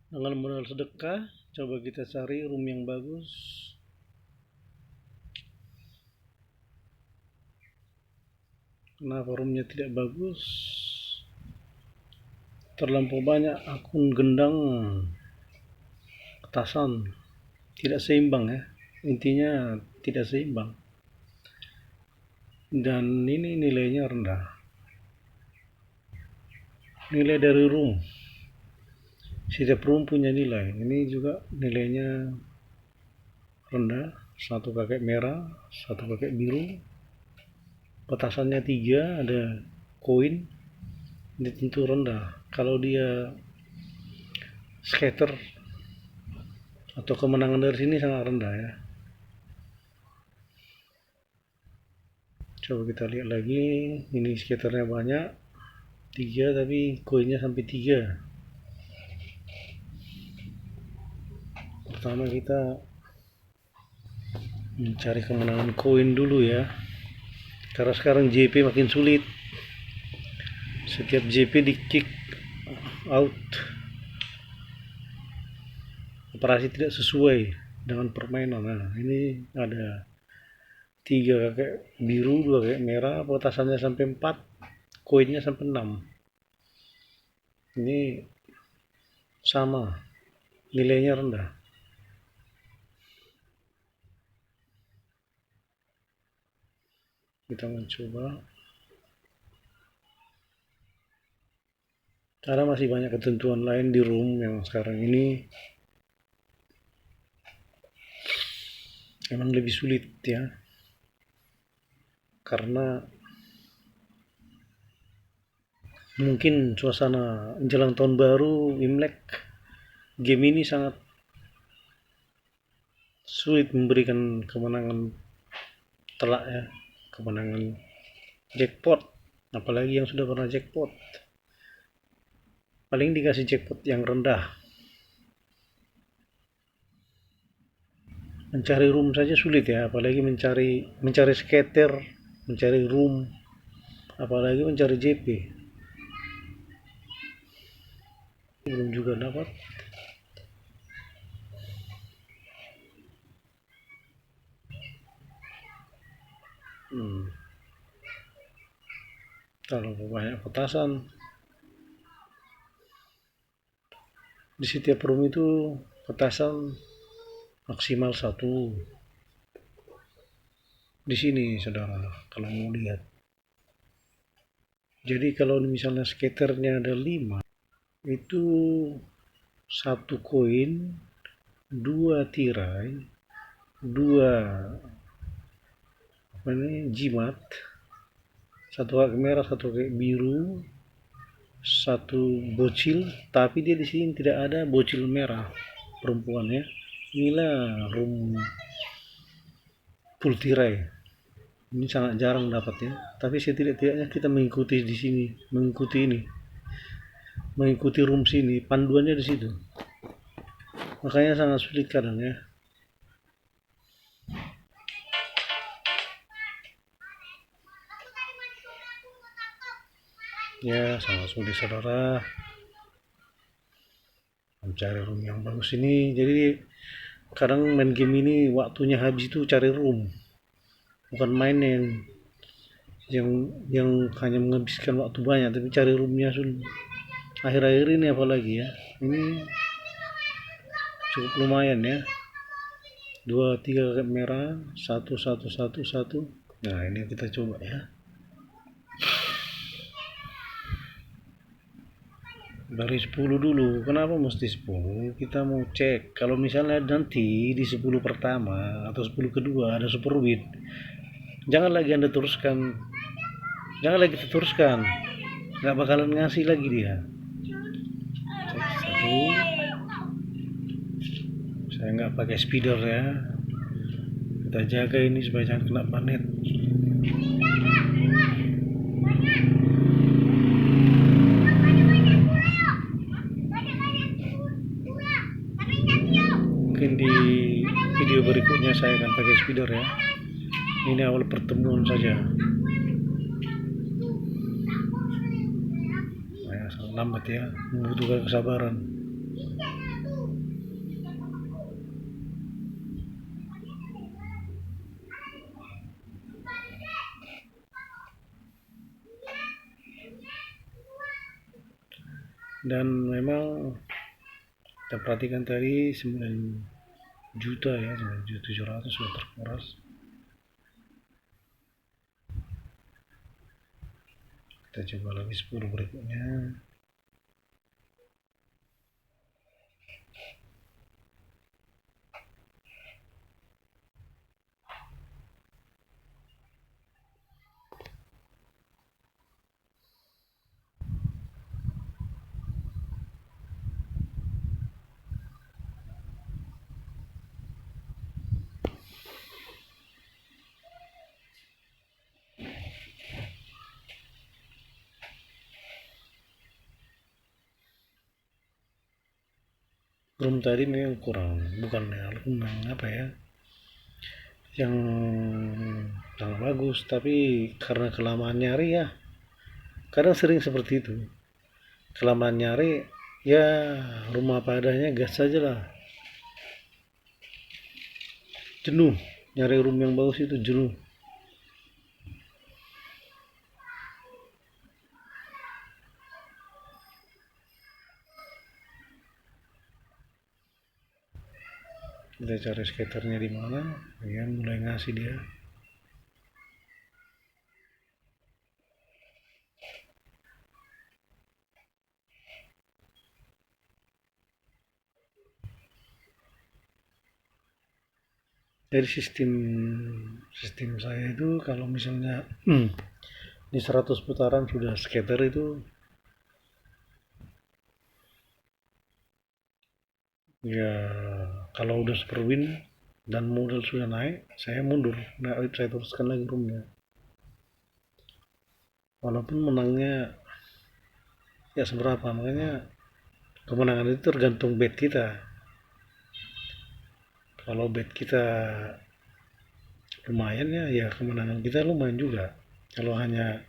Dengan modal sedekah, coba kita cari room yang bagus. Kenapa roomnya tidak bagus? Terlampau banyak akun gendang petasan, tidak seimbang ya. Intinya tidak seimbang. Dan ini nilainya rendah. Nilai dari room. Setiap room punya nilai. Ini juga nilainya rendah. Satu pakai merah, satu pakai biru. Petasannya 3, ada koin. Ini tentu rendah. Kalau dia scatter atau kemenangan dari sini sangat rendah ya. Coba kita lihat lagi. Ini scatternya banyak, 3, tapi koinnya sampai 3. Pertama kita mencari kemenangan koin dulu ya, karena sekarang JP makin sulit. Setiap JP di kick out, operasi tidak sesuai dengan permainan. Nah ini ada 3 kakek biru, 2 kakek merah, petasannya sampai 4, koinnya sampai 6. Ini sama, nilainya rendah. Kita mencoba, karena masih banyak ketentuan lain di room yang sekarang ini emang lebih sulit ya, karena mungkin suasana jelang tahun baru Imlek, game ini sangat sulit memberikan kemenangan telak ya, kemenangan jackpot, apalagi yang sudah pernah jackpot. Paling dikasih jackpot yang rendah. Mencari room saja sulit ya, apalagi mencari scatter, mencari room, apalagi mencari JP. Belum juga dapat. Terlalu banyak petasan. Di setiap room itu petasan maksimal 1. Di sini saudara, kalau mau lihat. Jadi kalau misalnya scatternya ada 5, itu 1 koin, 2 tirai, 2 jimat, 1 kakek merah, 1 kakek biru, 1 bocil, tapi dia di sini tidak ada bocil merah perempuan ya. Inilah room full tirai. Ini sangat jarang dapatnya, tapi setidak-tidaknya kita mengikuti di sini, mengikuti room sini, panduannya di situ. Makanya sangat sulit kadang ya. Ya, sangat sulit saudara mencari room yang bagus ini. Jadi kadang main game ini waktunya habis itu cari room, bukan main yang hanya menghabiskan waktu banyak, tapi cari roomnya akhir-akhir ini apalagi ya. Ini cukup lumayan ya. 2, 3 kakek merah, 1, 1, 1, 1. Nah ini kita coba ya. Dari 10 dulu. Kenapa mesti 10? Kita mau cek. Kalau misalnya nanti di 10 pertama atau 10 kedua ada super win, jangan lagi Anda teruskan. Jangan lagi diteruskan. Nggak bakalan ngasih lagi dia. Cek 1. Saya nggak pakai speeder ya. Kita jaga ini supaya jangan kena panet. Mungkin di video berikutnya saya akan pakai speeder ya. Ini awal pertemuan saja. Saya sangat lambat ya, membutuhkan kesabaran. dan memang kita perhatikan tadi 9 juta ya, 9.700.000 sudah terkuras. Kita coba lagi 10 berikutnya. Room tadi memang kurang, bukan ya, kurang apa ya, yang sangat bagus, tapi karena kelamaan nyari ya, kadang sering seperti itu, kelamaan nyari ya, rumah padanya gas saja lah, jenuh, nyari room yang bagus itu jenuh. Kita cari skaternya di mana, ya mulai ngasih dia. Dari sistem saya itu kalau misalnya di 100 putaran sudah skater itu ya, kalau udah super win dan modal sudah naik, saya mundur, nah, saya teruskan lagi roomnya, walaupun menangnya ya seberapa. Makanya kemenangan itu tergantung bet kita. Kalau bet kita lumayan ya, ya kemenangan kita lumayan juga. Kalau hanya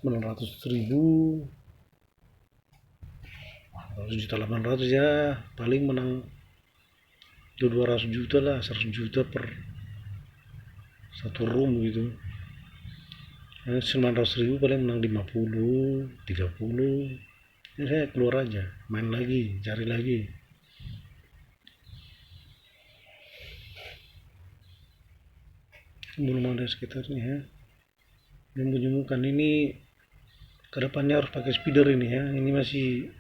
900.000, 1.800.000 ya, paling menang 200 juta lah, 100 juta per satu room gitu. 900.000 paling menang 50, 30. Ya saya keluar aja, main lagi, cari lagi. Belum ada sekitarnya ya, belum menemukan. Ini kedepannya harus pakai speeder ini ya, ini masih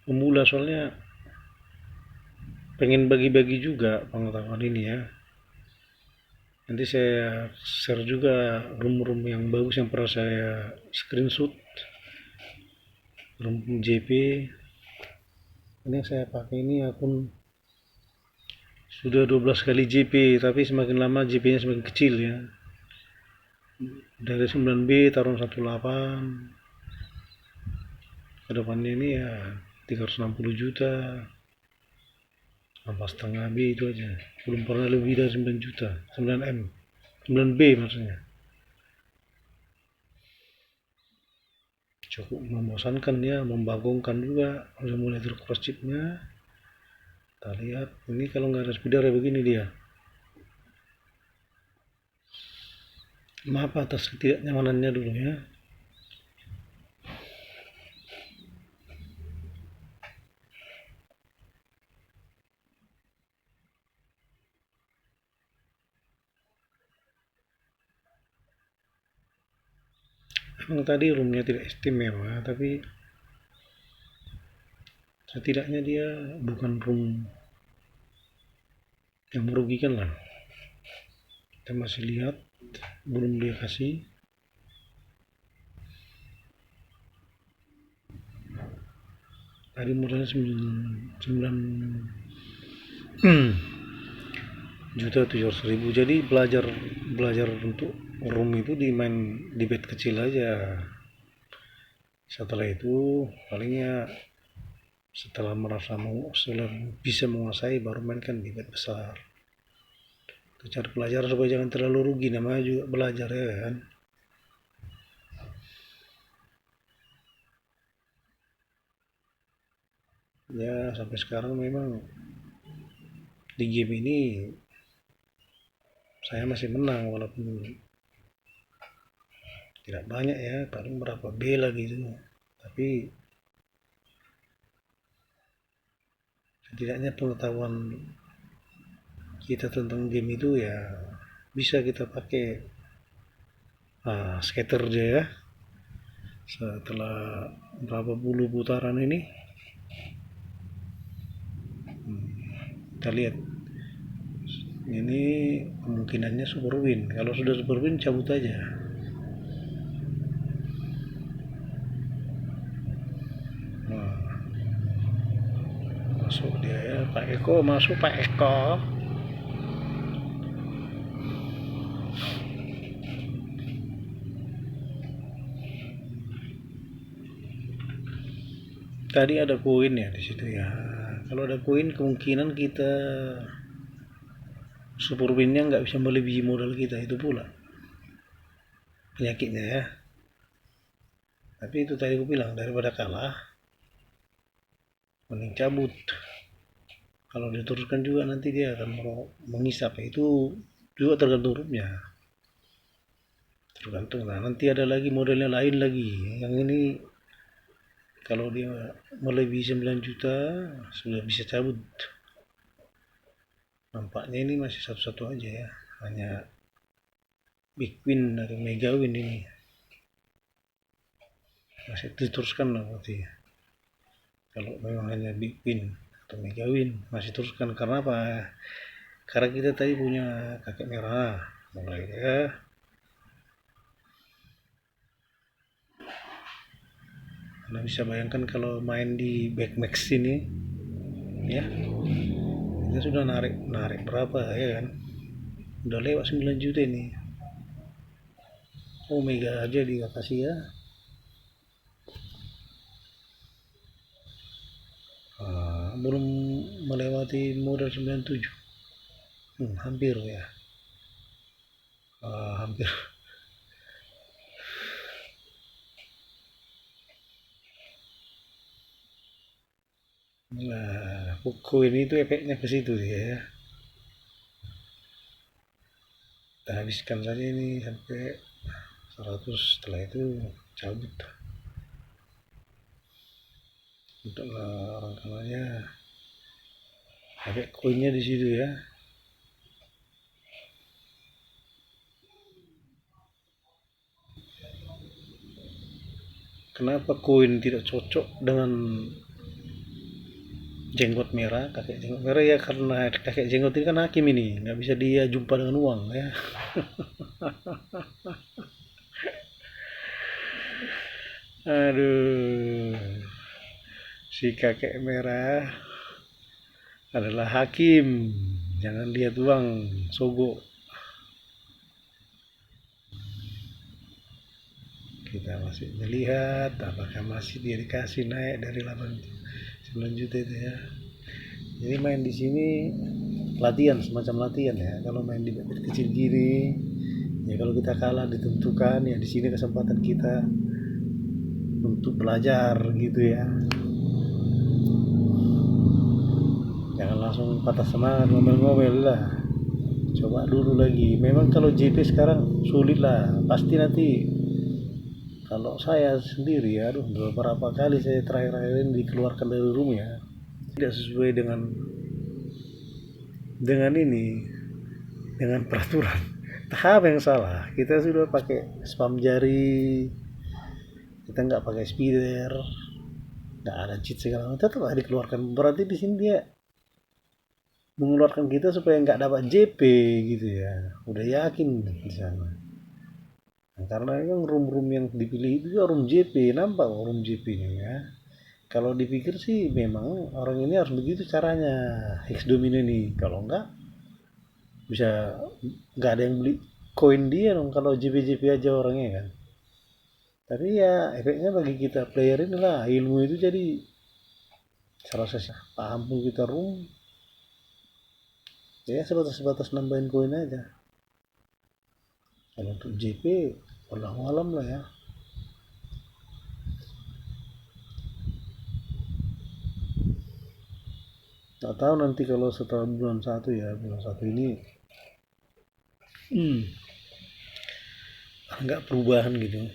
pemula, soalnya pengen bagi-bagi juga pengetahuan ini ya. Nanti saya share juga room-room yang bagus yang pernah saya screenshot, room JP. Ini saya pakai ini akun sudah 12 kali JP, tapi semakin lama JP nya semakin kecil ya, dari 9B taruh 18, kedepannya ini ya 360 juta, 4,5 B itu aja, belum pernah lebih dari 9 juta, 9M, 9B maksudnya. Cukup membosankan ya, membagongkan juga, udah mulai terkuras chipnya. Kita lihat ini kalau nggak ada speeder ya begini dia. Maaf atas ketidaknyamanannya dulu ya. Emang tadi roomnya tidak istimewa, tapi setidaknya dia bukan room yang merugikan lah. Kita masih lihat, belum dia kasih. Tadi modalnya 9 juta 700.000. Jadi belajar belajar untuk room itu di main di bet kecil aja. Setelah itu palingnya setelah merasa setelah bisa menguasai baru mainkan di bet besar. Cari pelajaran supaya jangan terlalu rugi, namanya juga belajar ya kan. Ya sampai sekarang memang di game ini saya masih menang, walaupun tidak banyak ya, paling berapa B lagi itu, tapi setidaknya pengetahuan kita tentang game itu ya bisa kita pakai skater aja ya. Setelah berapa puluh putaran ini, kita lihat ini kemungkinannya super win. Kalau sudah super win cabut aja. Nah, masuk dia ya, Pak Eko masuk, Pak Eko. Tadi ada koin ya di situ ya. Kalau ada koin kemungkinan kita super winnya nggak bisa melebihi modal kita, itu pula penyakitnya ya. Tapi itu tadi aku bilang, daripada kalah mending cabut. Kalau diteruskan juga nanti dia akan mengisap, itu juga tergantung roomnya, tergantung. Nah nanti ada lagi modelnya lain lagi, yang ini kalau dia melebihi 9 juta sudah bisa cabut. Nampaknya ini masih satu-satu aja ya, hanya big win atau mega win ini masih diteruskan lah berarti. Kalau memang hanya big win atau mega win masih teruskan, karena apa? Karena kita tadi punya kakek merah mulai ya. Anda bisa bayangkan kalau main di backmax ini ya, kita sudah narik berapa ya kan, udah lewat 9 juta ini. Oh mega aja dikasih ya. Belum melewati modal 97. Hampir ya. Hampir. Nah, koin itu efeknya ke situ ya. Kita habiskan saja ini sampai 100, setelah itu cabut. Untuk orang kanalnya efek koinnya di situ ya. Kenapa koin tidak cocok dengan jenggot merah, kakek jenggot merah ya, karena kakek jenggot ini kan hakim, ini nggak bisa dia jumpa dengan uang ya. Aduh, si kakek merah adalah hakim, jangan lihat uang, sogok. Kita masih melihat apakah masih dia dikasih naik dari 9 juta itu ya. Jadi main di sini latihan, semacam latihan ya. Kalau main di bebek kecil gini ya, kalau kita kalah ditentukan ya, di sini kesempatan kita untuk belajar gitu ya. Jangan langsung patah semangat ngomel-ngomel lah, coba dulu lagi. Memang kalau JP sekarang sulit lah, pasti nanti. Kalau saya sendiri ya, beberapa kali saya terakhir-terakhir ini dikeluarkan dari rumah ya, tidak sesuai dengan ini, dengan peraturan. Tahap yang salah, kita sudah pakai spam jari, kita nggak pakai speeder, nggak ada cheat segala macam, tetap dikeluarkan. Berarti di sini dia mengeluarkan kita supaya nggak dapat JP gitu ya, udah yakin di sana. Nah, karena yang room-room yang dipilih itu ya room JP, nampak room JP nya ya. Kalau dipikir sih memang orang ini harus begitu caranya, Hex Domino ini. Kalau enggak bisa nggak ada yang beli koin dia dong kalau JP JP aja orangnya kan. Tapi ya efeknya bagi kita player ini lah, ilmu itu jadi salah satu paham pun kita room ya, sebatas nambahin koin aja. Kalau untuk JP wallahu alam lah ya. Nggak tahu nanti kalau setelah bulan 1 ya, bulan 1 ini nggak perubahan gitu.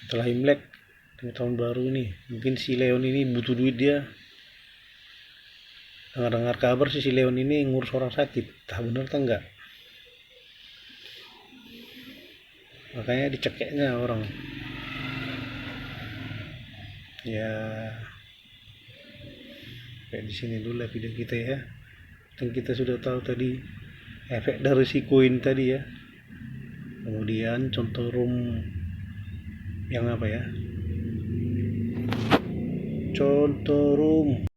Setelah Imlek Di tahun baru ini mungkin si Leon ini butuh duit. Dia dengar-dengar kabar sih si Leon ini ngurus orang sakit, tak bener tak enggak, makanya dicekeknya orang. Ya, kayak di sini dulu lah video kita ya. Dan kita sudah tahu tadi efek dari si koin tadi ya. Kemudian contoh room yang apa ya, contoh room